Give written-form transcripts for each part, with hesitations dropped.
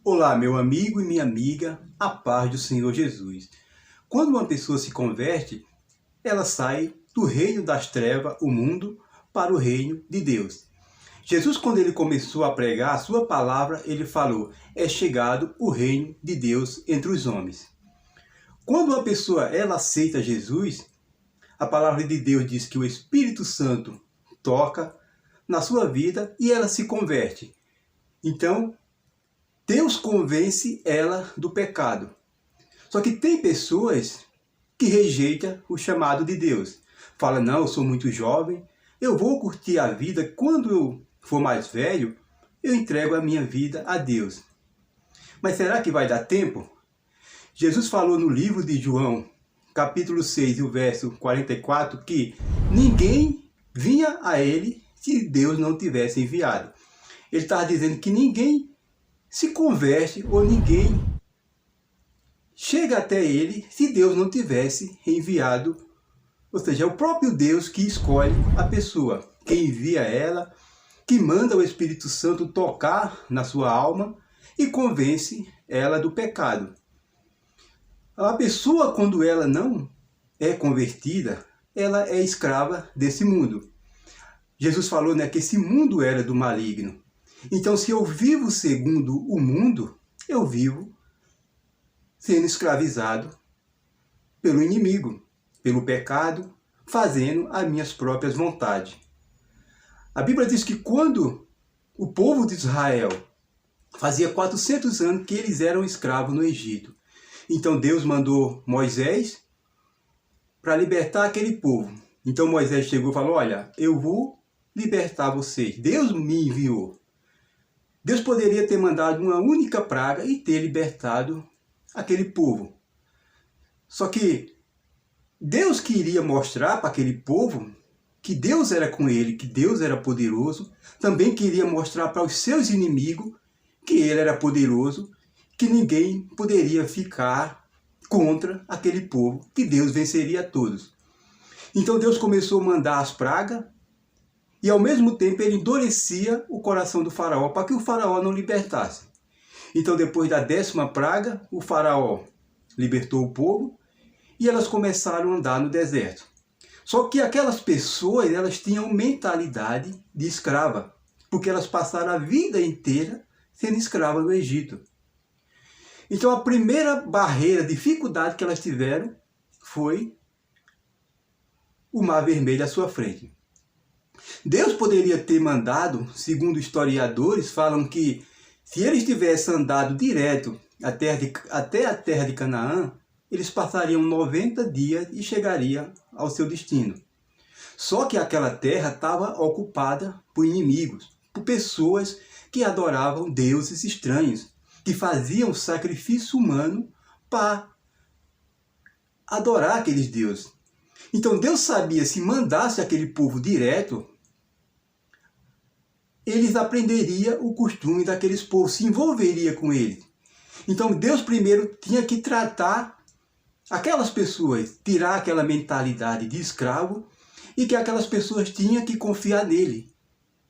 Olá, meu amigo e minha amiga, a paz do Senhor Jesus. Quando uma pessoa se converte, ela sai do reino das trevas, o mundo, para o reino de Deus. Jesus, quando ele começou a pregar a sua palavra, ele falou: é chegado o reino de Deus entre os homens. Quando uma pessoa ela aceita Jesus, a palavra de Deus diz que o Espírito Santo toca na sua vida e ela se converte. Então, Deus convence ela do pecado. Só que tem pessoas que rejeitam o chamado de Deus. Fala, não, eu sou muito jovem, eu vou curtir a vida. Quando eu for mais velho, eu entrego a minha vida a Deus. Mas será que vai dar tempo? Jesus falou no livro de João, capítulo 6, e o verso 44, que ninguém vinha a ele se Deus não tivesse enviado. Ele estava dizendo que ninguém se converte ou ninguém chega até ele se Deus não tivesse enviado. Ou seja, é o próprio Deus que escolhe a pessoa, que envia ela, que manda o Espírito Santo tocar na sua alma e convence ela do pecado. A pessoa, quando ela não é convertida, ela é escrava desse mundo. Jesus falou, né, que esse mundo era do maligno. Então, se eu vivo segundo o mundo, eu vivo sendo escravizado pelo inimigo, pelo pecado, fazendo as minhas próprias vontades. A Bíblia diz que quando o povo de Israel fazia 400 anos que eles eram escravos no Egito, então Deus mandou Moisés para libertar aquele povo. Então Moisés chegou e falou, olha, eu vou libertar vocês. Deus me enviou. Deus poderia ter mandado uma única praga e ter libertado aquele povo. Só que Deus queria mostrar para aquele povo que Deus era com ele, que Deus era poderoso. Também queria mostrar para os seus inimigos que ele era poderoso, que ninguém poderia ficar contra aquele povo, que Deus venceria a todos. Então Deus começou a mandar as pragas, e ao mesmo tempo ele endurecia o coração do faraó, para que o faraó não libertasse. Então depois da 10ª praga, o faraó libertou o povo, e elas começaram a andar no deserto. Só que aquelas pessoas, elas tinham mentalidade de escrava, porque elas passaram a vida inteira sendo escravas no Egito. Então a primeira barreira, dificuldade que elas tiveram, foi o Mar Vermelho à sua frente. Deus poderia ter mandado, segundo historiadores, falam que se eles tivessem andado direto até a terra de Canaã, eles passariam 90 dias e chegariam ao seu destino. Só que aquela terra estava ocupada por inimigos, por pessoas que adoravam deuses estranhos, que faziam sacrifício humano para adorar aqueles deuses. Então Deus sabia, se mandasse aquele povo direto, eles aprenderiam o costume daqueles povos, se envolveria com eles. Então Deus primeiro tinha que tratar aquelas pessoas, tirar aquela mentalidade de escravo, e que aquelas pessoas tinham que confiar nele.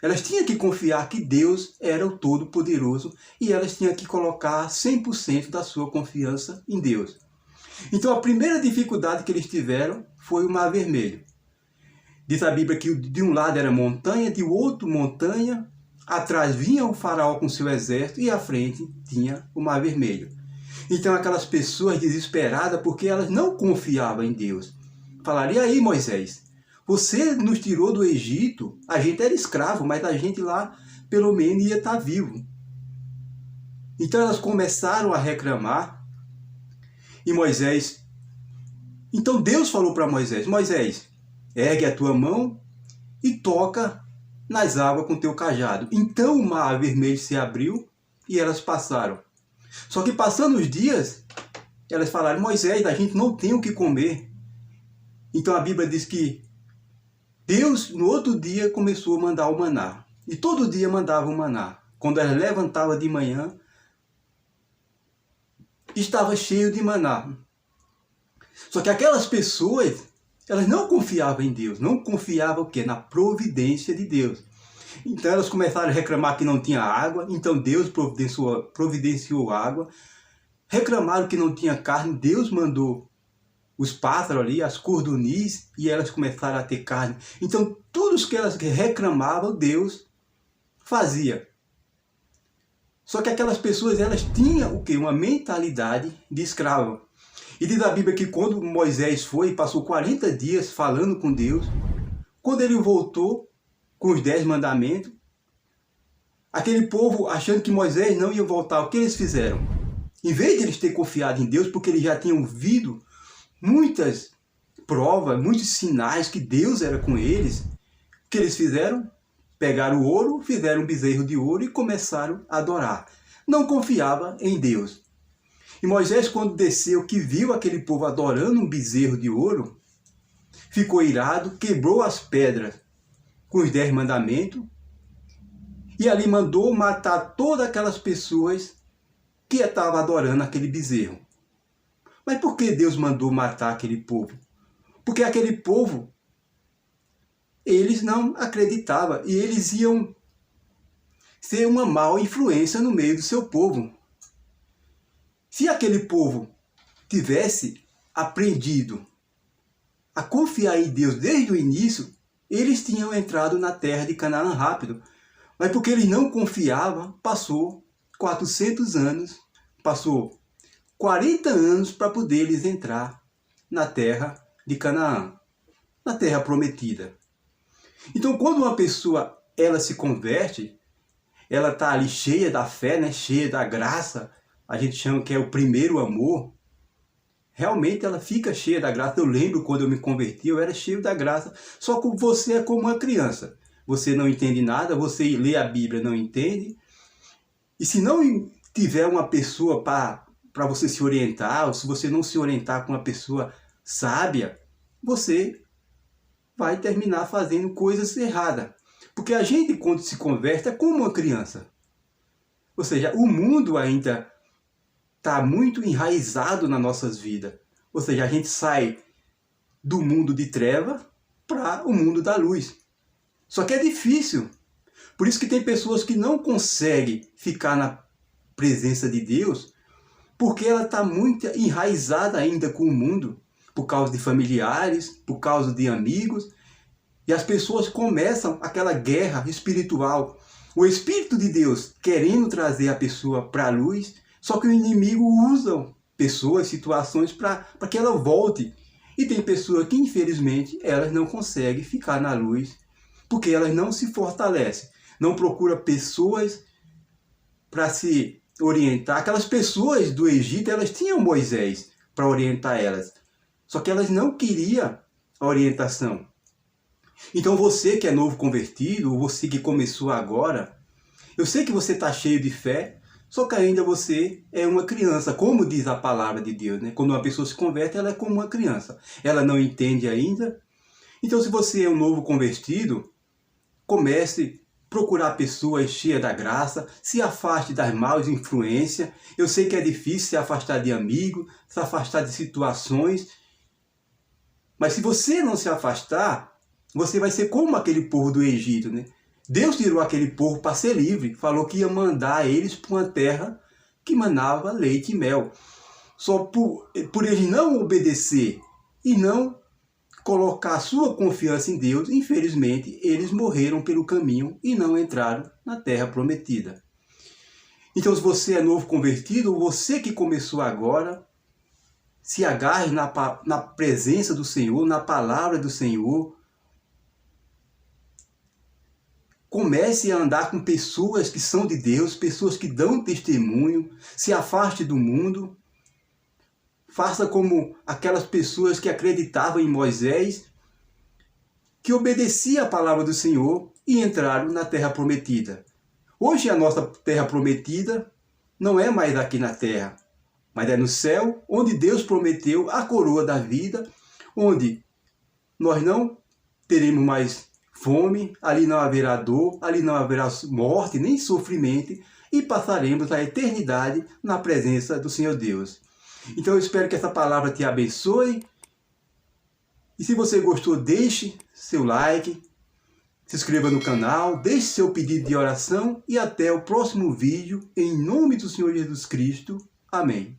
Elas tinham que confiar que Deus era o Todo-Poderoso, e elas tinham que colocar 100% da sua confiança em Deus. Então a primeira dificuldade que eles tiveram foi o Mar Vermelho. Diz a Bíblia que de um lado era montanha, de outro montanha, atrás vinha o faraó com seu exército e à frente tinha o Mar Vermelho. Então aquelas pessoas desesperadas porque elas não confiavam em Deus. Falaram, e aí Moisés, você nos tirou do Egito, a gente era escravo, mas a gente lá pelo menos ia estar vivo. Então elas começaram a reclamar e Moisés... Então Deus falou para Moisés, Moisés, ergue a tua mão e toca nas águas com teu cajado. Então o Mar Vermelho se abriu e elas passaram. Só que passando os dias, elas falaram, Moisés, a gente não tem o que comer. Então a Bíblia diz que Deus no outro dia começou a mandar o maná. E todo dia mandava o maná. Quando elas levantavam de manhã, estava cheio de maná. Só que aquelas pessoas, elas não confiavam em Deus, não confiavam o quê? Na providência de Deus. Então elas começaram a reclamar que não tinha água, então Deus providenciou água. Reclamaram que não tinha carne, Deus mandou os pássaros ali, as cordunis, e elas começaram a ter carne. Então tudo que elas reclamavam, Deus fazia. Só que aquelas pessoas, elas tinham o quê? Uma mentalidade de escravo. E diz a Bíblia que quando Moisés foi e passou 40 dias falando com Deus, quando ele voltou com os 10 mandamentos, aquele povo achando que Moisés não ia voltar, o que eles fizeram? Em vez de eles terem confiado em Deus, porque eles já tinham visto muitas provas, muitos sinais que Deus era com eles, o que eles fizeram? Pegaram o ouro, fizeram um bezerro de ouro e começaram a adorar. Não confiava em Deus. E Moisés, quando desceu, que viu aquele povo adorando um bezerro de ouro, ficou irado, quebrou as pedras com os 10 mandamentos e ali mandou matar todas aquelas pessoas que estavam adorando aquele bezerro. Mas por que Deus mandou matar aquele povo? Porque aquele povo, eles não acreditavam e eles iam ser uma má influência no meio do seu povo. Se aquele povo tivesse aprendido a confiar em Deus desde o início, eles tinham entrado na terra de Canaã rápido. Mas porque eles não confiavam, passou 400 anos, passou 40 anos para poder eles entrar na terra de Canaã, na terra prometida. Então, quando uma pessoa ela se converte, ela está ali cheia da fé, né? Cheia da graça, a gente chama que é o primeiro amor. Realmente ela fica cheia da graça. Eu lembro quando eu me converti, eu era cheio da graça. Só que você é como uma criança. Você não entende nada, você lê a Bíblia, não entende. E se não tiver uma pessoa para você se orientar, ou se você não se orientar com uma pessoa sábia, você vai terminar fazendo coisas erradas. Porque a gente, quando se converte, é como uma criança. Ou seja, o mundo ainda está muito enraizado nas nossas vidas. Ou seja, a gente sai do mundo de treva para o mundo da luz. Só que é difícil. Por isso que tem pessoas que não conseguem ficar na presença de Deus, porque ela está muito enraizada ainda com o mundo, por causa de familiares, por causa de amigos. E as pessoas começam aquela guerra espiritual. O Espírito de Deus querendo trazer a pessoa para a luz, só que o inimigo usa pessoas, situações para que ela volte. E tem pessoas que, infelizmente, elas não conseguem ficar na luz, porque elas não se fortalecem. Não procuram pessoas para se orientar. Aquelas pessoas do Egito, elas tinham Moisés para orientar elas. Só que elas não queriam a orientação. Então você que é novo convertido, ou você que começou agora, eu sei que você está cheio de fé, só que ainda você é uma criança, como diz a palavra de Deus, né? Quando uma pessoa se converte, ela é como uma criança. Ela não entende ainda. Então, se você é um novo convertido, comece a procurar pessoas cheias da graça, se afaste das más influências. Eu sei que é difícil se afastar de amigos, se afastar de situações, mas se você não se afastar, você vai ser como aquele povo do Egito, né? Deus tirou aquele povo para ser livre, falou que ia mandar eles para uma terra que manava leite e mel. Só por eles não obedecer e não colocar sua confiança em Deus, infelizmente, eles morreram pelo caminho e não entraram na terra prometida. Então, se você é novo convertido, ou você que começou agora, se agarre na presença do Senhor, na palavra do Senhor. Comece a andar com pessoas que são de Deus, pessoas que dão testemunho, se afaste do mundo. Faça como aquelas pessoas que acreditavam em Moisés, que obedeciam a palavra do Senhor e entraram na terra prometida. Hoje a nossa terra prometida não é mais aqui na terra, mas é no céu, onde Deus prometeu a coroa da vida, onde nós não teremos mais fome, ali não haverá dor, ali não haverá morte, nem sofrimento, e passaremos a eternidade na presença do Senhor Deus. Então eu espero que essa palavra te abençoe. E se você gostou, deixe seu like, Se inscreva no canal, deixe seu pedido de oração e até o próximo vídeo, em nome do Senhor Jesus Cristo. Amém.